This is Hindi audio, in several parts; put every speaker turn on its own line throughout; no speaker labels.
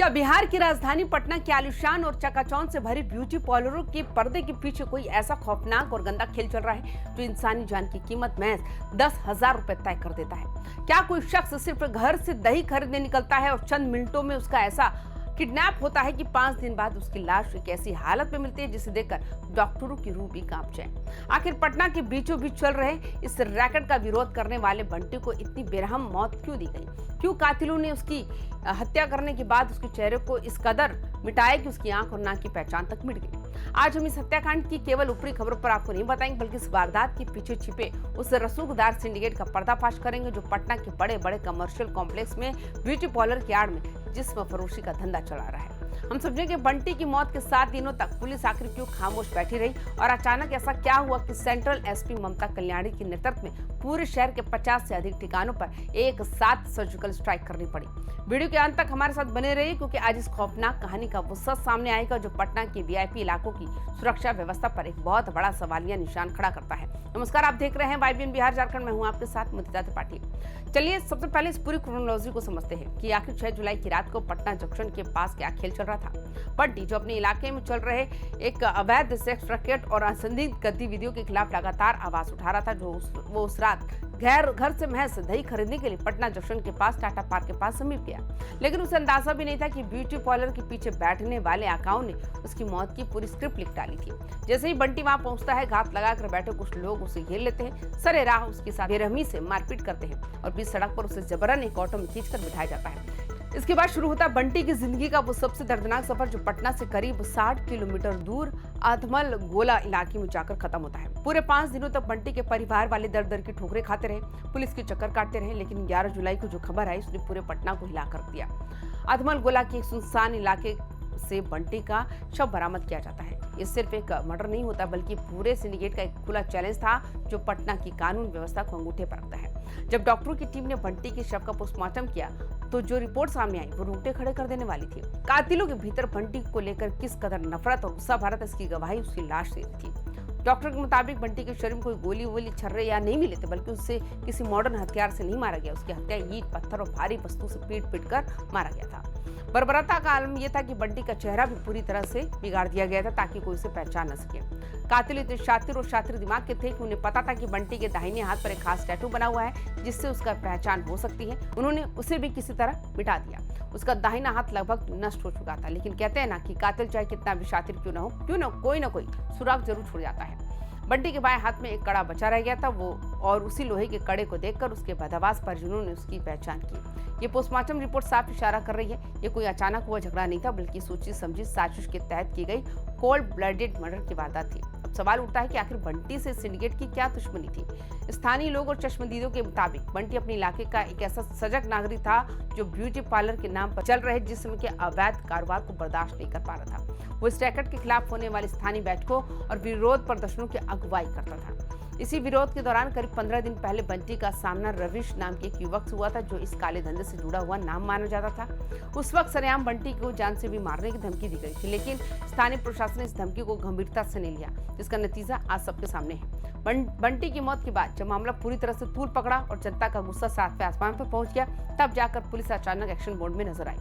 क्या बिहार की राजधानी पटना के आलीशान और चकाचौंध से भरी ब्यूटी पार्लरों के पर्दे के पीछे कोई ऐसा खौफनाक और गंदा खेल चल रहा है जो इंसानी जान की कीमत महज 10,000 रुपए तय कर देता है? क्या कोई शख्स सिर्फ घर से दही खरीदने निकलता है और चंद मिनटों में उसका ऐसा किडनैप होता है कि 5 दिन बाद उसकी लाश एक ऐसी हालत में मिलती है जिसे देखकर डॉक्टरों की रूह भी कांप जाए। आखिर पटना के बीचों बीच चल रहे इस रैकेट का विरोध करने वाले बंटी को इतनी बेरहम मौत क्यों दी गई? क्यों कातिलों ने उसकी हत्या करने के बाद उसके चेहरे को इस कदर मिटाया कि उसकी आंख और नाक की पहचान तक मिट गई? आज हम इस हत्याकांड की केवल ऊपरी खबरों पर आपको नहीं बताएंगे, बल्कि इस वारदात के पीछे छिपे उस रसूखदार सिंडिकेट का पर्दाफाश करेंगे जो पटना के बड़े बड़े कमर्शियल कॉम्प्लेक्स में ब्यूटी पार्लर की आड़ में जिस्म फरोशी का धंधा चला रहा है। हम समझेंगे बंटी की मौत के 7 दिनों तक पुलिस आखिर क्यों खामोश बैठी रही और अचानक ऐसा क्या हुआ कि सेंट्रल एसपी ममता कल्याणी के नेतृत्व में पूरे शहर के 50 से अधिक ठिकानों पर एक साथ सर्जिकल स्ट्राइक करनी पड़ी। वीडियो के अंत तक हमारे साथ बने रहिए, क्योंकि आज इस खौफनाक कहानी का वो सच सामने आएगा जो पटना के वीआईपी इलाकों की सुरक्षा व्यवस्था पर एक बहुत बड़ा सवालिया निशान खड़ा करता है। नमस्कार, आप देख रहे हैं YBN बिहार झारखंड। मैं हूं आपके साथ मुदिता त्रिपाठी। चलिए सबसे पहले इस पूरी क्रोनोलॉजी को समझते हैं कि आखिर 6 जुलाई की रात को पटना जंक्शन के पास क्या खेल चल रहा था। बंटी जो अपने इलाके में चल रहे एक अवैध सेक्स रैकेट और असंदिग्ध गतिविधियों के खिलाफ लगातार आवाज उठा रहा था, वो उस रात घर से महज दही खरीदने के लिए पटना जंक्शन के पास टाटा पार्क के पास समीप गया। लेकिन उसे अंदाजा भी नहीं था कि ब्यूटी पार्लर के पीछे बैठने वाले आकाओं ने उसकी मौत की पूरी स्क्रिप्ट लिख डाली थी। जैसे ही बंटी वहां पहुंचता है, घात लगाकर बैठे कुछ लोग उसे घेर लेते हैं, सरे राह उसके साथ बेरहमी से मारपीट करते हैं और बीच सड़क पर उसे जबरन एक ऑटो में खींचकर बिठाया जाता है। इसके बाद शुरू होता बंटी की जिंदगी का वो सबसे दर्दनाक सफर जो पटना से करीब 60 किलोमीटर दूर आधमल गोला इलाके में जाकर खत्म होता है। पूरे 5 दिनों तक बंटी के परिवार वाले दर दर की ठोकरें खाते रहे, पुलिस के चक्कर काटते रहे, लेकिन 11 जुलाई को जो खबर आई उसने पूरे पटना को हिला कर दिया। आधमल गोला के एक सुनसान इलाके से बंटी का शव बरामद किया जाता है। ये सिर्फ एक मर्डर नहीं होता, बल्कि पूरे सिंडिकेट का एक खुला चैलेंज था जो पटना की कानून व्यवस्था को अंगूठे पर रखता है। जब डॉक्टरों की टीम ने बंटी के शव का पोस्टमार्टम किया तो जो रिपोर्ट सामने आई वो रोंगटे खड़े कर देने वाली थी। कातिलों के भीतर बंटी को लेकर किस कदर नफरत और गुस्सा भरा था, इसकी गवाही उसकी लाश से थी। डॉक्टर के मुताबिक बंटी के शरीर में कोई गोली वोली छर्रे या नहीं मिले थे, बल्कि उससे किसी मॉडर्न हथियार से नहीं मारा गया। उसकी हत्या ईंट पत्थर और भारी वस्तु से पीट कर मारा गया था। बर्बरता का आलम यह था कि बंटी का चेहरा भी पूरी तरह से बिगाड़ दिया गया था ताकि कोई उसे पहचान न सके। कातिल इतने शातिर और शातिर दिमाग के थे कि उन्हें पता था कि बंटी के दाहिने हाथ पर एक खास टैटू बना हुआ है जिससे उसका पहचान हो सकती है। उन्होंने उसे भी किसी तरह मिटा दिया। उसका दाहिना हाथ लगभग नष्ट हो चुका था, लेकिन कहते हैं ना कि कातिल चाहे कितना भी शातिर क्यों न कोई सुराग जरूर छोड़ जाता है। बंटी के बाएं हाथ में एक कड़ा बचा रह गया था, वो और उसी लोहे के कड़े को देखकर उसके बदहवास परिजनों ने उसकी पहचान की। ये पोस्टमार्टम रिपोर्ट साफ इशारा कर रही है ये कोई अचानक हुआ झगड़ा नहीं था, बल्कि सोची समझी साजिश के तहत की गई कोल्ड ब्लडेड मर्डर की वारदात थी। अब सवाल उठता है कि आखिर बंटी से सिंडिकेट की क्या दुश्मनी थी? स्थानीय लोग और चश्मदीदों के मुताबिक बंटी अपने इलाके का एक ऐसा सजग नागरिक था जो ब्यूटी पार्लर के नाम पर चल रहे जिस्म के अवैध कारोबार को बर्दाश्त नहीं कर पा रहा था। वो इस रैकेट के खिलाफ होने वाली स्थानीय बैठकों और विरोध प्रदर्शनों की अगुवाई करता था। इसी विरोध के दौरान करीब 15 दिन पहले बंटी का सामना रविश नाम के एक युवक से हुआ था जो इस काले धंधे से जुड़ा हुआ नाम माना जाता था। उस वक्त सरेआम बंटी को जान से भी मारने की धमकी दी गई थी, लेकिन स्थानीय प्रशासन ने इस धमकी को गंभीरता से नहीं लिया, जिसका नतीजा आज सबके सामने है। बंटी की मौत के बाद जब मामला पूरी तरह से तूल पकड़ा और जनता का गुस्सा 7वें आसमान पर पहुंच गया, तब जाकर पुलिस अचानक एक्शन मोड में नजर आई।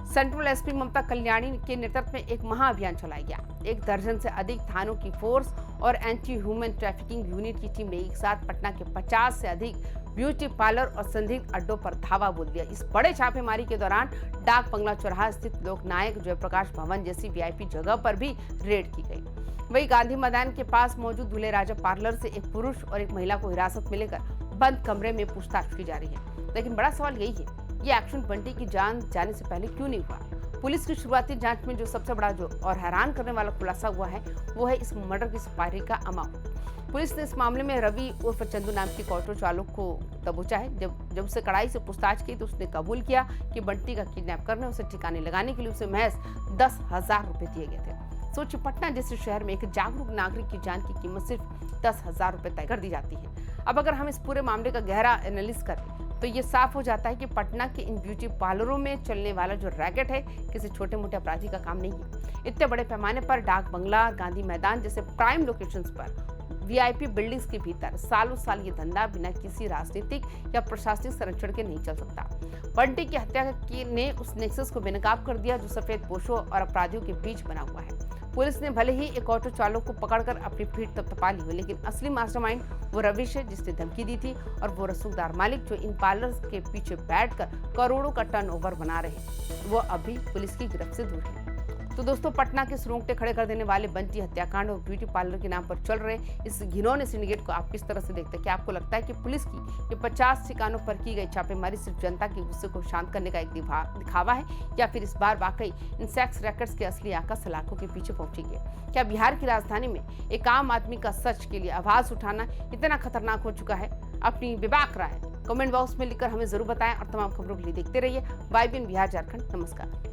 सेंट्रल एसपी ममता कल्याणी के नेतृत्व में एक महाअभियान चलाया गया। 1 दर्जन से अधिक थानों की फोर्स और एंटी ह्यूमन ट्रैफिकिंग यूनिट की टीम ने एक साथ पटना के 50 से अधिक ब्यूटी पार्लर और संदिग्ध अड्डों पर धावा बोल दिया। इस बड़े छापेमारी के दौरान डाक बंगला चौराहा स्थित लोकनायक जयप्रकाश भवन जैसी वीआईपी जगह पर भी रेड की गई। वही गांधी मैदान के पास मौजूद दूल्हे राजा पार्लर से एक पुरुष और एक महिला को हिरासत में लेकर बंद कमरे में पूछताछ की जा रही है। लेकिन बड़ा सवाल यही है, ये एक्शन बंटी की जान जाने से पहले क्यों नहीं हुआ? पुलिस की शुरुआती जांच में जो सबसे बड़ा और हैरान करने वाला खुलासा हुआ है वो है इस मर्डर की सुपारी का अमाउंट। पुलिस ने इस मामले में रवि उर्फ चंदू नाम के ऑटो चालक को दबोचा है। जब उसे कड़ाई से पूछताछ की तो उसने कबूल किया कि बंटी का किडनैप करने, उसे ठिकाने लगाने के लिए उसे महज 10,000 रुपए दिए गए थे। सोचिए, पटना जैसे शहर में एक जागरूक नागरिक की जान की कीमत सिर्फ 10,000 रुपए तय कर दी जाती है। अब अगर हम इस पूरे मामले का गहरा एनालिसिस करें तो ये साफ हो जाता है कि पटना के इन ब्यूटी पार्लरों में चलने वाला जो रैकेट है किसी छोटे मोटे अपराधी का काम नहीं है। इतने बड़े पैमाने पर डाक बंगला, गांधी मैदान जैसे प्राइम लोकेशंस पर वीआईपी बिल्डिंग्स के भीतर सालों साल ये धंधा बिना किसी राजनीतिक या प्रशासनिक संरक्षण के नहीं चल सकता। बंटी की हत्या ने उस नेक्सस को बेनकाब कर दिया जो सफेद पोशों और अपराधियों के बीच बना हुआ है। पुलिस ने भले ही एक ऑटो चालक को पकड़कर अपनी पीठ थपथपा ली हो, लेकिन असली मास्टरमाइंड वो रविश है जिसने धमकी दी थी, और वो रसूखदार मालिक जो इन पार्लर्स के पीछे बैठकर करोड़ों का टर्नओवर बना रहे हैं, वो अभी पुलिस की गिरफ्त से दूर है। तो दोस्तों, पटना के रोंगटे खड़े कर देने वाले बंटी हत्याकांड और ब्यूटी पार्लर के नाम पर चल रहे इस घिनौने सिंडिकेट को आप किस तरह से देखते हैं? क्या आपको लगता है कि पुलिस की ये 50 ठिकानों पर की गई छापेमारी सिर्फ जनता के गुस्से को शांत करने का एक दिखावा है, या फिर इस बार वाकई इन सेक्स रैकेट्स के असली आका सलाखों के पीछे पहुंचेगी? क्या बिहार की राजधानी में एक आम आदमी का सच के लिए आवाज उठाना इतना खतरनाक हो चुका है? अपनी बेबाक राय कमेंट बॉक्स में लिखकर हमें जरूर बताएं और तमाम खबरों के लिए देखते रहिए YBN बिहार झारखंड। नमस्कार।